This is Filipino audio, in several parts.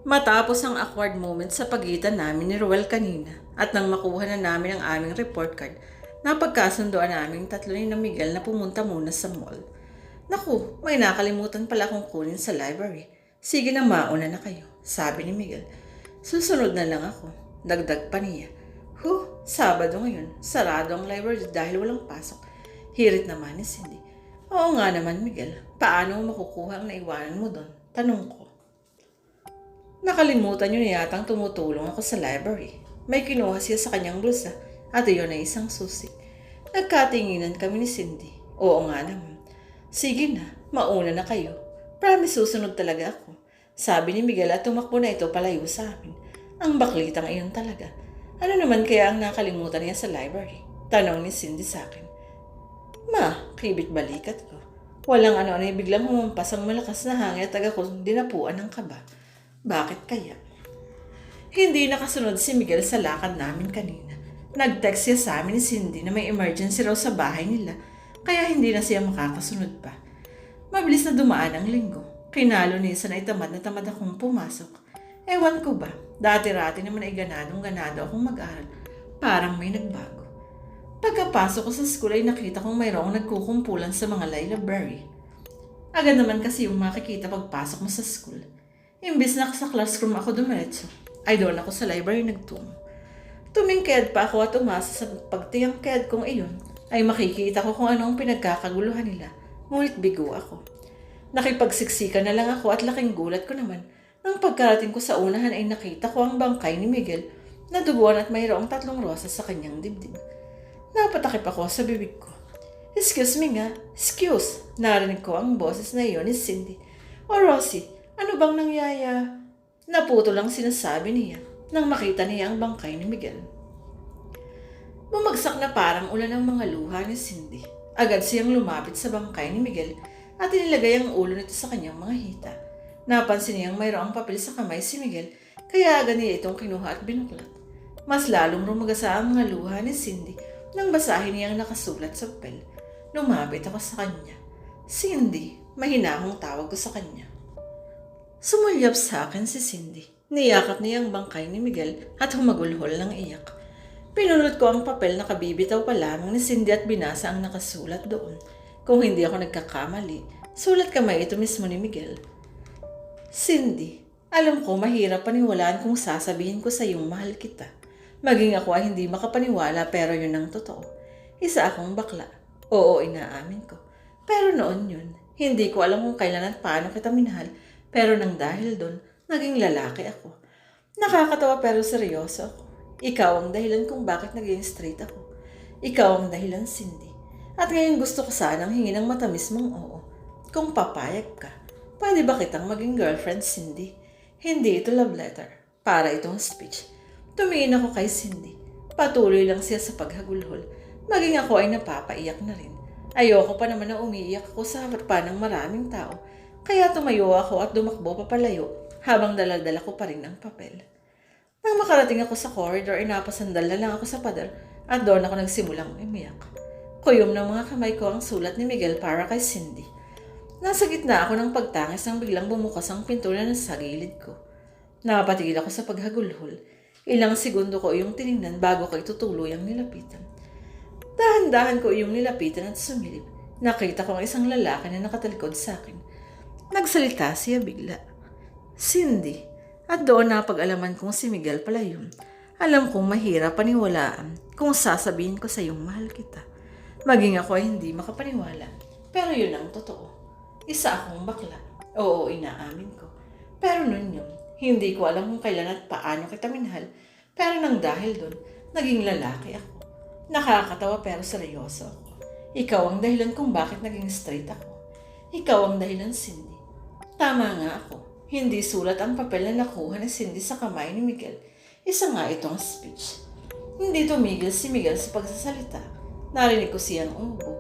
Matapos ang awkward moment sa pagitan namin ni Roel kanina at nang makuha na namin ang aming report card, napagkasundoan namin tatlo ni na Miguel na pumunta muna sa mall. Naku, may nakalimutan pala akong kunin sa library. Sige na, mauna na kayo, sabi ni Miguel. Susunod na lang ako, dagdag pa niya. Sabado ngayon, sarado ang library dahil walang pasok. Hirit naman ni Cindy. Oo nga naman, Miguel, paano mo makukuha ang naiwanan mo doon? Tanong ko. Nakalimutan niyo na yatang tumutulong ako sa library. May kinuha siya sa kanyang bulsa at iyon ay isang susi. Nagkatinginan kami ni Cindy. Oo nga naman. Sige na, mauna na kayo. Promise susunod talaga ako. Sabi ni Miguel at tumakbo na ito palayo sa amin. Ang baklitang iyon talaga. Ano naman kaya ang nakalimutan niya sa library? Tanong ni Cindy sa akin. Ma, kibit balikat ko. Walang ano-ano ay biglang humampas ang malakas na hangin at taga kong dinapuan ng kaba. Bakit kaya? Hindi nakasunod si Miguel sa lakad namin kanina. Nag-text siya sa amin ni Cindy na may emergency raw sa bahay nila, kaya hindi na siya makakasunod pa. Mabilis na dumaan ang linggo. Kinalonisan ay tamad na tamad akong pumasok. Ewan ko ba, dati-rati naman ay ganadong-ganado akong mag-aral. Parang may nagbago. Pagkapasok ko sa school ay nakita kong mayroong nagkukumpulan sa mga library. Agad naman kasi yung makikita pagpasok mo sa school. Imbis na sa classroom ako dumiretso, ay doon ako sa library nagtungo. Tumingked pa ako at umasa sa pagtiyangked kong iyon, ay makikita ko kung anong pinagkakaguluhan nila, ngunit bigo ako. Nakipagsiksikan na lang ako at laking gulat ko naman, nang pagkarating ko sa unahan ay nakita ko ang bangkay ni Miguel na duguan at mayroong 3 rosas sa kanyang dibdib. Napatakip ako sa bibig ko. Excuse me nga, excuse, narinig ko ang boses na iyon ni Cindy. O Rosie, ano bang nangyaya? Naputo lang sinasabi niya nang makita niya ang bangkay ni Miguel. Bumagsak na parang ulan ang mga luha ni Cindy. Agad siyang lumapit sa bangkay ni Miguel at inilagay ang ulo nito sa kanyang mga hita. Napansin niyang mayroong papel sa kamay si Miguel, kaya agad niya itong kinuha at binuklat. Mas lalong rumagasa ang mga luha ni Cindy nang basahin niyang nakasulat sa papel. Lumapit ako sa kanya. Cindy, mahinahong tawag ko sa kanya. Sumulyap sa akin si Cindy. Niyakap niya ang bangkay ni Miguel at humagulhol ng iyak. Pinulot ko ang papel na kabibitaw pa lamang ni Cindy at binasa ang nakasulat doon. Kung hindi ako nagkakamali, sulat kamay ito mismo ni Miguel. Cindy, alam ko mahirap paniwalaan kung sasabihin ko sa iyong mahal kita. Maging ako ay hindi makapaniwala pero yun ang totoo. Isa akong bakla. Oo, inaamin ko. Pero noon yun, hindi ko alam kung kailan at paano kita minahal. Pero nang dahil doon, naging lalaki ako. Nakakatawa pero seryoso ako. Ikaw ang dahilan kung bakit naging straight ako. Ikaw ang dahilan, Cindy. At ngayon gusto ko sanang hingin ng matamis mong oo. Kung papayag ka, pwede ba kitang maging girlfriend, Cindy? Hindi ito love letter. Para itong speech. Tumingin ako kay Cindy. Patuloy lang siya sa paghagulhol. Maging ako ay napapaiyak na rin. Ayoko pa naman na umiiyak ako sa harapan ng maraming tao. Kaya tumayo ako at dumakbo papalayo habang daladala ko pa rin ang papel. Nang makarating ako sa corridor ay napasandal na lang ako sa pader at doon ako nagsimulang umiyak. Kuyom ng mga kamay ko ang sulat ni Miguel para kay Cindy. Nasa gitna ako ng pagtangis nang biglang bumukas ang pinto na nasa gilid ko. Napatigil ako sa paghagulhol. Ilang segundo ko iyong tinignan bago ko itutuluyang nilapitan. Dahan-dahan ko iyong nilapitan at sumilip. Nakita ko ang isang lalaki na nakatalikod sa akin. Nagsalita siya bigla. Cindy. At doon napag-alaman kong si Miguel pala yun. Alam kong mahirap paniwalaan kung sasabihin ko sa iyong mahal kita. Maging ako ay hindi makapaniwala. Pero yun ang totoo. Isa akong bakla. Oo, inaamin ko. Pero nun yun, hindi ko alam kung kailan at paano kita minahal. Pero nang dahil doon, naging lalaki ako. Nakakatawa pero seryoso ako. Ikaw ang dahilan kung bakit naging straight ako. Ikaw ang dahilan, Cindy. Tama nga ako. Hindi sulat ang papel na nakuha ni Cindy sa kamay ni Miguel. Isa nga itong speech. Hindi tumigil si Miguel sa pagsasalita. Narinig ko siyang umubo.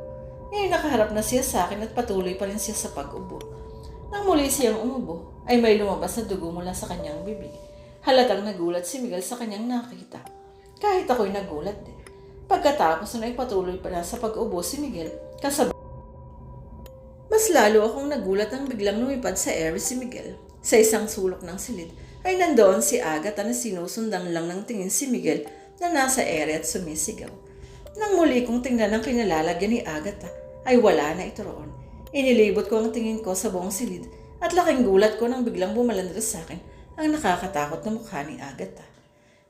Ngayon nakaharap na siya sa akin at patuloy pa rin siya sa pag-ubo. Nang muli siyang umubo, ay may lumabas na dugo mula sa kanyang bibig. Halatang nagulat si Miguel sa kanyang nakita. Kahit ako'y nagulat din. Pagkatapos nun ay patuloy pa na sa pag-ubo si Miguel kasabay. Mas lalo akong nagulat nang biglang lumipad sa ere si Miguel. Sa isang sulok ng silid ay nandoon si Agatha na sinusundan lang ng tingin si Miguel na nasa ere at sumisigaw. Nang muli kong tingnan ang kinalalagyan ni Agatha, ay wala na ito roon. Inilibot ko ang tingin ko sa buong silid at laking gulat ko nang biglang bumalandras sa akin ang nakakatakot na mukha ni Agatha.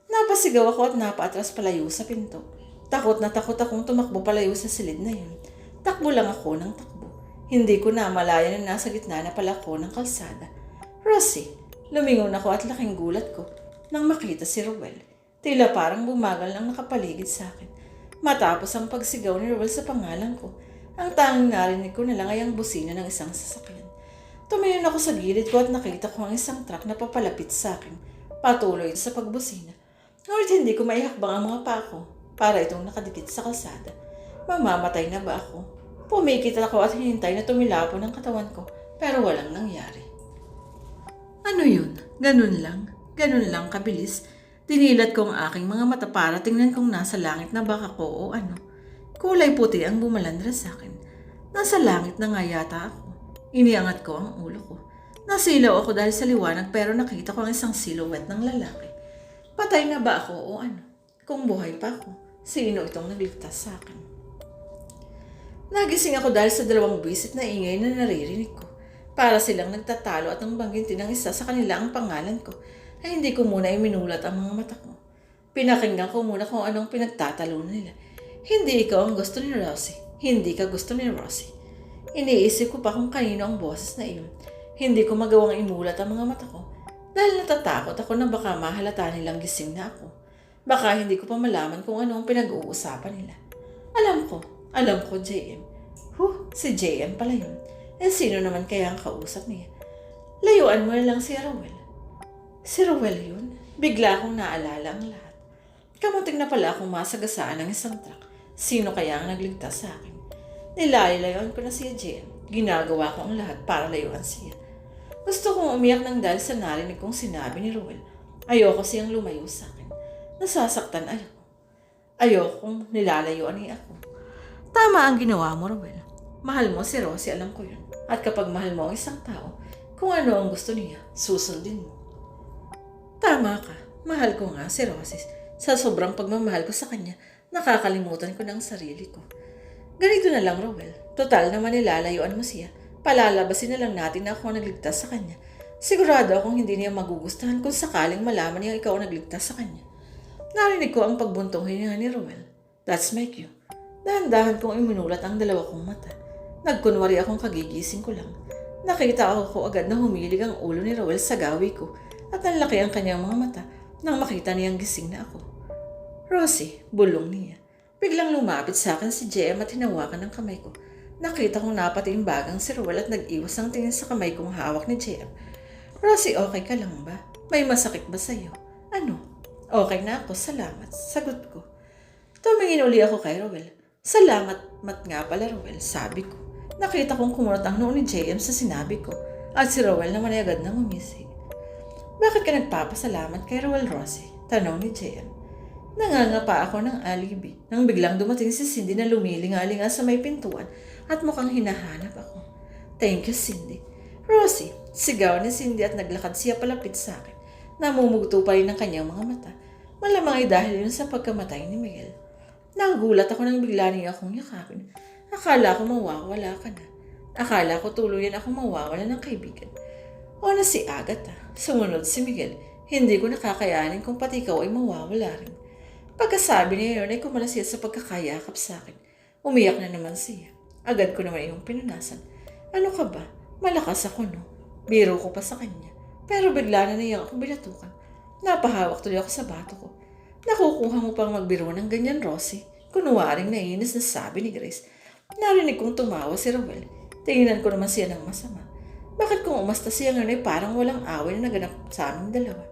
Napasigaw ako at napaatras palayo sa pinto. Takot na takot akong tumakbo palayo sa silid na yun. Takbo lang ako ng takbo. Hindi ko namalayan na nasa gitna na pala ko ng kalsada. Rosie, lumingon ako at laking gulat ko nang makita si Rowell. Tila parang bumagal ang nakapaligid sa akin. Matapos ang pagsigaw ni Rowell sa pangalan ko, ang tanging narinig ko na lang ay ang busina ng isang sasakyan. Tumingin ako sa gilid ko at nakita ko ang isang truck na papalapit sa akin. Patuloy sa pagbusina. Ngunit hindi ko maihakbang ang mga paa ko para itong nakadikit sa kalsada. Mamamatay na ba ako? Pumikit ako at hinintay na tumilapon ang katawan ko pero walang nangyari. Ano yun? Ganun lang? Ganun lang kabilis? Dinilat ko ang aking mga mata para tingnan kung nasa langit na baka ko o ano. Kulay puti ang bumalandras sa akin. Nasa langit na nga yata ako. Iniangat ko ang ulo ko. Nasilaw ako dahil sa liwanag pero nakita ko ang isang silhouette ng lalaki. Patay na ba ako o ano? Kung buhay pa ako, sino itong nagligtas sa akin? Nagising ako dahil sa dalawang bisit na ingay na naririnig ko. Para silang nagtatalo at nang banggitin ng isa sa kanila ang pangalan ko, ay hindi ko muna iminulat ang mga mata ko. Pinakinggan ko muna kung anong pinagtatalunan nila. Hindi ikaw ang gusto ni Rosie. Hindi ka gusto ni Rosie. Iniisip ko pa kung kanino ang boses na iyon. Hindi ko magawang imulat ang mga mata ko dahil natatakot ako na baka mahalata nilang gising na ako. Baka hindi ko pa malaman kung ano ang pinag-uusapan nila. Alam ko, JM. Si JM pala yun. Sino naman kaya ang kausap niya? Layuan mo na lang si Rowell. Si Rowell yun? Bigla akong naalala ang lahat. Kamunting na pala akong masagasaan ng isang truck. Sino kaya ang nagligtas sa akin? Nilalayuan ko na siya, JM. Ginagawa ko ang lahat para layuan siya. Gusto kong umiyak ng dahil sa narinig kong sinabi ni Rowell. Ayoko siyang lumayo sa akin. Nasasaktan ako. Ayokong nilalayuan niya ako. Tama ang ginawa mo, Rowell. Mahal mo si Rosie, alam ko yun. At kapag mahal mo ang isang tao, kung ano ang gusto niya, susundin mo. Tama ka. Mahal ko nga si Rosie. Sa sobrang pagmamahal ko sa kanya, nakakalimutan ko ng sarili ko. Ganito na lang, Rowell. Total naman nilalayuan mo siya. Palalabasin na lang natin na ako ang nagligtas sa kanya. Sigurado akong hindi niya magugustuhan kung sakaling malaman niya ikaw ang nagligtas sa kanya. Narinig ko ang pagbuntong hininga ni Rowell. That's my cue. Dahan-dahan kong iminulat ang dalawa kong mata. Nagkunwari akong kagigising ko lang. Nakita ako agad na humilig ang ulo ni Rowell sa gawi ko at ang laki ang kanyang mga mata nang makita niyang gising na ako. Rosie, bulong niya. Biglang lumapit sa akin si JM at hinawakan ng kamay ko. Nakita kong napatimbagang si Rowell at nag-iwas ang tingin sa kamay kong hawak ni JM. Rosie, okay ka lang ba? May masakit ba sa'yo? Ano? Okay na ako, salamat. Sagot ko. Tumingin uli ako kay Rowell. Salamat, mat nga pala Rowell, sabi ko. Nakita kong kumunot ang noo ni JM sa sinabi ko at si Rowell naman ay agad nang umisig. Bakit ka nagpapasalamat kay Rowell, Rosie? Tanong ni JM. Nangangapa ako ng alibi nang biglang dumating si Cindy na lumilingalinga sa may pintuan at mukhang hinahanap ako. Thank you, Cindy. Rosie, sigaw ni Cindy at naglakad siya palapit sa akin. Namumugto pa rin ang kanyang mga mata. Malamang ay dahil yun sa pagkamatay ni Miguel. Nagulat ako nang bigla niya akong yakapin. Akala ko mawawala ka na. Akala ko tuluyan akong mawawala ng kaibigan. O na si Agatha. Sumunod si Miguel. Hindi ko nakakayanin kung pati ikaw ay mawawala rin. Pagkasabi niya yun ay kumala siya sa pagkakayakap sa akin. Umiyak na naman siya. Agad ko naman iyong pinunasan. Ano ka ba? Malakas ako, no? Biro ko pa sa kanya. Pero bigla na niya akong binatukan. Napahawak tuloy ako sa bato ko. Nakukuha mo pang magbiro ng ganyan, Rosie. Kunwaring nainis na sabi ni Grace. Narinig kong tumawa si Rowell. Tingnan ko naman siya ng masama. Bakit kung umasta siya ngayon ay parang walang away na naganap sa aming dalawa?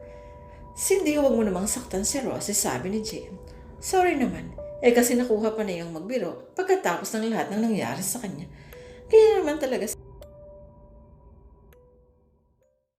Cindy, huwag mo namang saktan si Rosie, sabi ni JM. Sorry naman. Kasi nakuha pa na yung magbiro pagkatapos ng lahat ng nangyari sa kanya. Kaya naman talaga